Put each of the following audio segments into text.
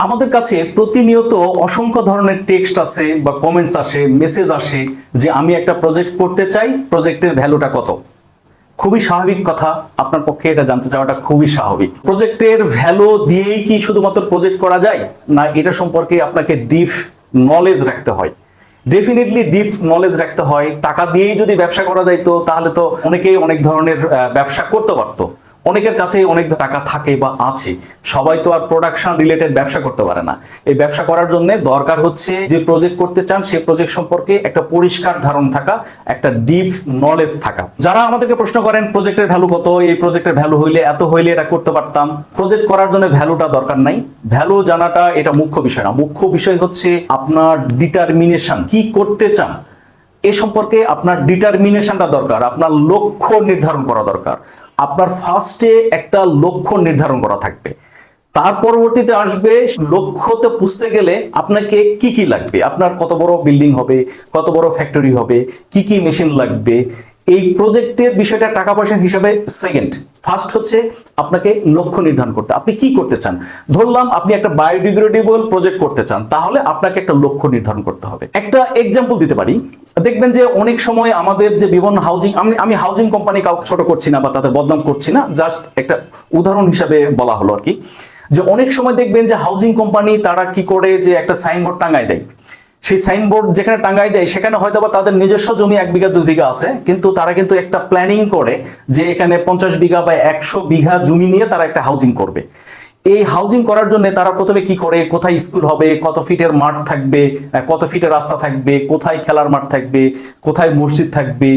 আমাদের কাছে প্রতিনিয়ত অসংখ্য ধরনের টেক্সট আসে বা কমেন্টস আসে, মেসেজ আসে যে আমি একটা প্রজেক্ট করতে চাই, প্রজেক্টের ভ্যালুটা কত। খুবই স্বাভাবিক কথা, আপনার পক্ষে এটা জানতে চাওয়াটা খুবই স্বাভাবিক। প্রজেক্টের ভ্যালু দিয়েই কি শুধুমাত্র প্রজেক্ট করা যায়, না এটা সম্পর্কে আপনাকে ডিপ নলেজ রাখতে হয়? ডেফিনেটলি ডিপ নলেজ রাখতে হয়। টাকা দিয়েই যদি ব্যবসা করা যাইতো তাহলে তো অনেকেই অনেক ধরনের ব্যবসা করতে পারতো। অনেকের কাছে অনেক টাকা থাকে বা আছে, সবাই তো আর প্রোডাকশন রিলেটেড ব্যবসা করতে পারে না। এই ব্যবসা করার জন্য দরকার হচ্ছে যে প্রজেক্ট করতে চান সেই প্রজেক্ট সম্পর্কে একটা পরিষ্কার ধারণা থাকা, একটা ডিপ নলেজ থাকা। যারা আমাদেরকে প্রশ্ন করেন প্রজেক্টের ভ্যালু কত, এই প্রজেক্টের ভ্যালু হইলে এত হইলে এটা করতে পারতাম, প্রজেক্ট করার জন্য ভ্যালুটা দরকার নাই। ভ্যালু জানাটা এটা মুখ্য বিষয় না। মুখ্য বিষয় হচ্ছে আপনার ডিটারমিনেশন, কি করতে চান এ সম্পর্কে আপনার ডিটারমিনেশনটা দরকার, আপনার লক্ষ্য নির্ধারণ করা দরকার। আপনার ফার্স্টে একটা লক্ষ্য নির্ধারণ করা থাকবে, তার পরবর্তীতে আসবে লক্ষ্যতে পুষতে গেলে আপনাকে কি কি লাগবে, আপনার কত বড় বিল্ডিং হবে, কত বড় ফ্যাক্টরি হবে, কি কি মেশিন লাগবে। এই প্রজেক্টের বিষয়টা টাকা পয়সার হিসাবে সেকেন্ড। ফার্স্ট হচ্ছে আপনাকে লক্ষ্য নির্ধারণ করতে, আপনি কি করতে চান। ধরলাম আপনি একটা বায়োডিগ্রেডেবল প্রজেক্ট করতে চান, তাহলে আপনাকে একটা লক্ষ্য নির্ধারণ করতে হবে। একটা এক্সাম্পল দিতে পারি, দেখবেন যে অনেক সময় আমাদের যে বিভিন্ন হাউজিং, আমি হাউজিং কোম্পানি কাউকে ছোট করছি না বা তাদের বদনাম করছি না, জাস্ট একটা উদাহরণ হিসাবে বলা হলো আর কি। যে অনেক সময় দেখবেন যে হাউজিং কোম্পানি তারা কি করে যে একটা সাইনবোর্ড টাঙ্গায় দেয়, সেই সাইনবোর্ড যেখানে টাঙ্গাই দেয় সেখানে হয়তো বা তাদের নিজস্ব জমি 1 বিঘা 2 বিঘা আছে, কিন্তু তারা কিন্তু একটা প্ল্যানিং করে যে এখানে 50 বিঘা বা 100 বিঘা জমি নিয়ে তারা একটা হাউজিং করবে। এই হাউজিং করার জন্য তারা প্রথমে কি করে, কোথায় স্কুল হবে, কত ফিটের মাঠ থাকবে, কত ফিটের রাস্তা থাকবে, কোথায় খেলার মাঠ থাকবে, কোথায় মসজিদ থাকবে,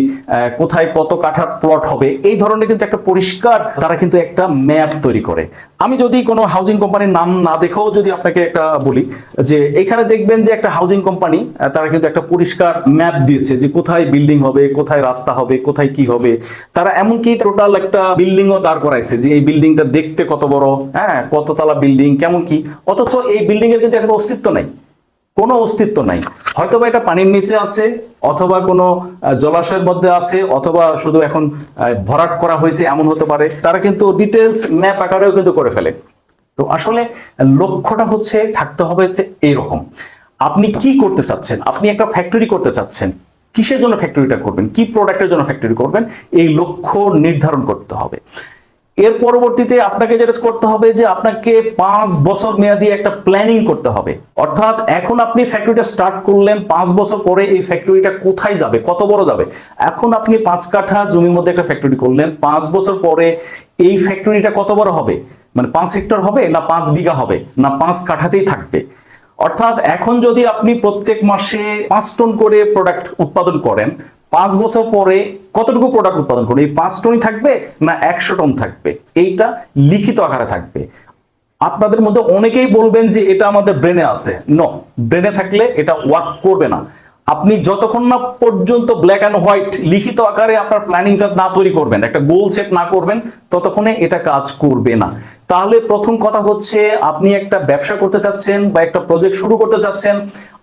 কোথায় কত কাঠার প্লট হবে, এই ধরনের কিন্তু একটা পরিষ্কার তারা কিন্তু একটা ম্যাপ তৈরি করে। আমি যদি কোনো হাউজিং কোম্পানির নাম না দেখেও যদি আপনাকে একটা বলি, যে এখানে দেখবেন যে একটা হাউজিং কোম্পানি তারা কিন্তু একটা পরিষ্কার ম্যাপ দিয়েছে যে কোথায় বিল্ডিং হবে, কোথায় রাস্তা হবে, কোথায় কি হবে। তারা এমনকি টোটাল একটা বিল্ডিংও দাঁড় করাইছে যে এই বিল্ডিংটা দেখতে কত বড়, হ্যাঁ কততলা বিল্ডিং, কেমন কি। অথচ এই বিল্ডিং এর কিন্তু এখন অস্তিত্ব নাই, কোনো অস্তিত্ব নাই। হয়তোবা এটা পানির নিচে আছে, অথবা কোনো জলাশয়ের মধ্যে আছে, অথবা শুধু এখন ভরাট করা হয়েছে, এমন হতে পারে। তারা কিন্তু ডিটেলস ম্যাপ আকারেও কিন্তু করে ফেলে। তো আসলে লক্ষ্যটা হচ্ছে থাকতে হবে যে এইরকম, আপনি কি করতে চাচ্ছেন। আপনি একটা ফ্যাক্টরি করতে চাচ্ছেন, কিসের জন্য ফ্যাক্টরিটা করবেন, কি প্রোডাক্টের জন্য ফ্যাক্টরি করবেন, এই লক্ষ্য নির্ধারণ করতে হবে। এর পরবর্তীতে আপনাকে যেটা করতে হবে যে আপনাকে 5 বছর মেয়াদি একটা প্ল্যানিং করতে হবে। অর্থাৎ এখন আপনি ফ্যাক্টরিটা স্টার্ট করলেন, 5 বছর পরে এই ফ্যাক্টরিটা কোথায় যাবে, কত বড় যাবে। এখন আপনি 5 কাঠা জমির মধ্যে একটা ফ্যাক্টরি করলেন, 5 বছর পরে এই ফ্যাক্টরিটা কত বড় হবে, মানে 5 হেক্টর হবে না 5 বিঘা হবে না 5 কাঠাতেই থাকবে। অর্থাৎ এখন যদি আপনি প্রত্যেক মাসে 5 টন করে প্রোডাক্ট উৎপাদন করেন, 5 বছর পরে কতটুকু প্রোডাক্ট উৎপাদন করবেন, এই 5 টনই থাকবে না 100 টন থাকবে, এইটা লিখিত আকারে থাকবে। আপনাদের মধ্যে অনেকেই বলবেন যে এটা আমাদের ব্রেনে আছে। নো, ব্রেনে থাকলে এটা ওয়ার্ক করবে না। আপনি যতক্ষণ না পর্যন্ত ব্ল্যাক অ্যান্ড হোয়াইট লিখিত আকারে আপনার প্ল্যানিংটা না তৈরি করবেন, একটা গোল সেট না করবেন, ততক্ষণে এটা কাজ করবে না। তাহলে প্রথম কথা হচ্ছে, আপনি একটা ব্যবসা করতে চাচ্ছেন বা একটা প্রজেক্ট শুরু করতে চাচ্ছেন,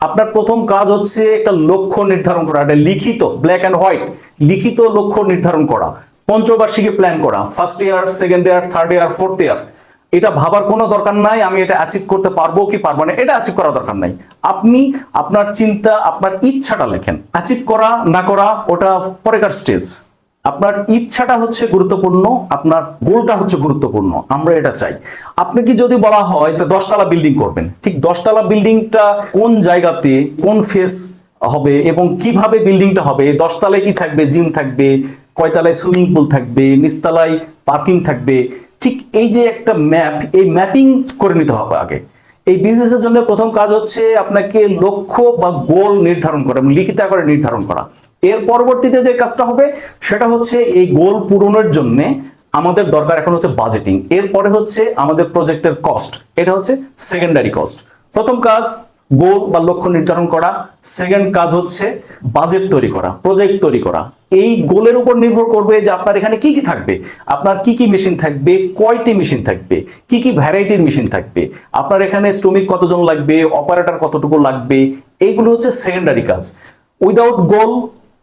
আপনার প্রথম কাজ হচ্ছে একটা লক্ষ্য নির্ধারণ করা, একটা লিখিত ব্ল্যাক অ্যান্ড হোয়াইট লিখিত লক্ষ্য নির্ধারণ করা, পঞ্চবার্ষিকী প্ল্যান করা, first year, second year, third year, fourth year. এটা ভাবার কোনো দরকার নাই আমি এটা অ্যাচিভ করতে পারবো কি পারবো না, এটা অ্যাচিভ করার দরকার নাই। আপনি আপনার চিন্তা, আপনার ইচ্ছাটা লেখেন। অ্যাচিভ করা না করা ওটা পরেকার স্টেজ। আপনার ইচ্ছাটা হচ্ছে গুরুত্বপূর্ণ, আপনার গোলটা হচ্ছে গুরুত্বপূর্ণ। আমরা এটা চাই। আপনাকে যদি বলা হয় যে 10 তলা বিল্ডিং করবেন, ঠিক 10 তলা বিল্ডিংটা কোন জায়গাতে, কোন ফেস হবে এবং কিভাবে বিল্ডিংটা হবে, 10 তলায় কি থাকবে, জিম থাকবে, কয়তলায় সুইমিং পুল থাকবে, নিচতলায় পার্কিং থাকবে, ঠিক এই যে একটা ম্যাপ, এই ম্যাপিং করে নিতে হবে আগে। এই বিজনেসের জন্য প্রথম কাজ হচ্ছে আপনাকে লক্ষ্য বা গোল নির্ধারণ করা, লিখিত আকারে নির্ধারণ করা। এর পরবর্তীতে যে কাজটা হবে সেটা হচ্ছে এই গোল পূরণের জন্য আমাদের দরকার এখন হচ্ছে বাজেটিং। এরপরে হচ্ছে আমাদের প্রজেক্টের কস্ট, এটা হচ্ছে সেকেন্ডারি কস্ট। প্রথম কাজ গোল বা লক্ষ্য নির্ধারণ করা, সেকেন্ড কাজ হচ্ছে বাজেট তৈরি করা, প্রজেক্ট তৈরি করা। এই গোলের উপর নির্ভর করবে যে আপনার এখানে কি কি থাকবে, আপনার কি কি মেশিন থাকবে, কয়টি মেশিন থাকবে, কি কি ভ্যারাইটির মেশিন থাকবে, আপনার এখানে শ্রমিক কতজন লাগবে, অপারেটর কতটুকু লাগবে, এইগুলো হচ্ছে সেকেন্ডারি কাজ। উইদাউট গোল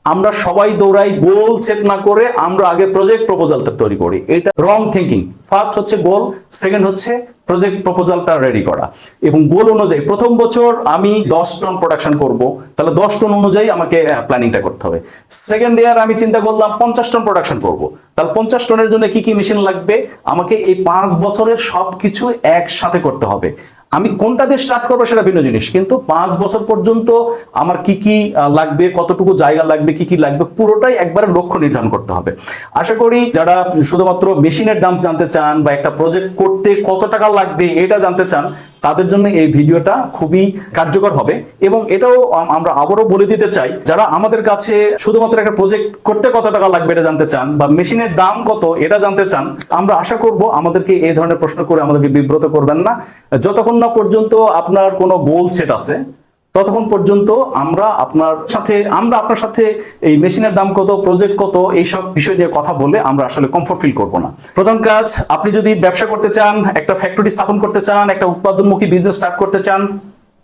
আমরা সবাই দৌড়াই, গোল সেট না করে আমরা আগে প্রজেক্ট প্রপোজালটা তৈরি করি। এটা রং থিঙ্কিং। ফার্স্ট হচ্ছে গোল, সেকেন্ড হচ্ছে প্রজেক্ট প্রপোজালটা রেডি করা, এবং গোল অনুযায়ী প্রথম বছর আমি 10 টন প্রোডাকশন করব, তাহলে 10 টন অনুযায়ী আমাকে প্ল্যানিংটা করতে হবে। সেকেন্ড ইয়ার আমি চিন্তা করলাম 50 টন প্রোডাকশন করব, তাহলে 50 টনের জন্য কি কি মেশিন লাগবে, আমাকে এই 5 বছরের সবকিছু একসাথে করতে হবে। আমি কোনটা দিয়ে স্টার্ট করবো সেটা ভিন্ন জিনিস, কিন্তু 5 বছর পর্যন্ত আমার কি কি লাগবে, কতটুকু জায়গা লাগবে, কি কি লাগবে, পুরোটাই একবারে লক্ষ্য নির্ধারণ করতে হবে। আশা করি যারা শুধুমাত্র মেশিনের দাম জানতে চান বা একটা প্রজেক্ট করতে কত টাকা লাগবে এটা জানতে চান, তাদের জন্য এই ভিডিওটা খুবই কার্যকর হবে। এবং এটাও আমরা আবারও বলে দিতে চাই, যারা আমাদের কাছে শুধুমাত্র একটা প্রজেক্ট করতে কত টাকা লাগবে এটা জানতে চান বা মেশিনের দাম কত এটা জানতে চান, আমরা আশা করব আমাদেরকে এই ধরনের প্রশ্ন করে আমাদেরকে বিব্রত করবেন না। যতক্ষণ না পর্যন্ত আপনার কোনো গোল সেট আছে, ততক্ষণ পর্যন্ত আমরা আপনার সাথে এই মেশিনের দাম কত, প্রজেক্ট কত, এইসব বিষয় নিয়ে কথা বলে আমরা আসলে কমফোর্ট ফিল করবো না। প্রধান কাজ, আপনি যদি ব্যবসা করতে চান, একটা ফ্যাক্টরি স্থাপন করতে চান, একটা উৎপাদনমুখী বিজনেস স্টার্ট করতে চান,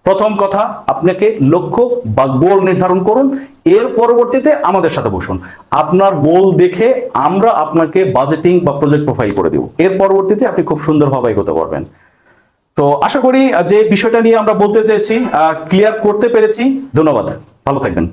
প্রথম কথা আপনাকে লক্ষ্য বা গোল নির্ধারণ করুন। এর পরবর্তীতে আমাদের সাথে বসুন, আপনার গোল দেখে আমরা আপনাকে বাজেটিং বা প্রজেক্ট প্রোফাইল করে দেব। এর পরবর্তীতে আপনি খুব সুন্দরভাবে এগোতে পারবেন। তো আশা করি যে বিষয়টা নিয়ে আমরা বলতে চেয়েছি ক্লিয়ার করতে পেরেছি। ধন্যবাদ, ভালো থাকবেন।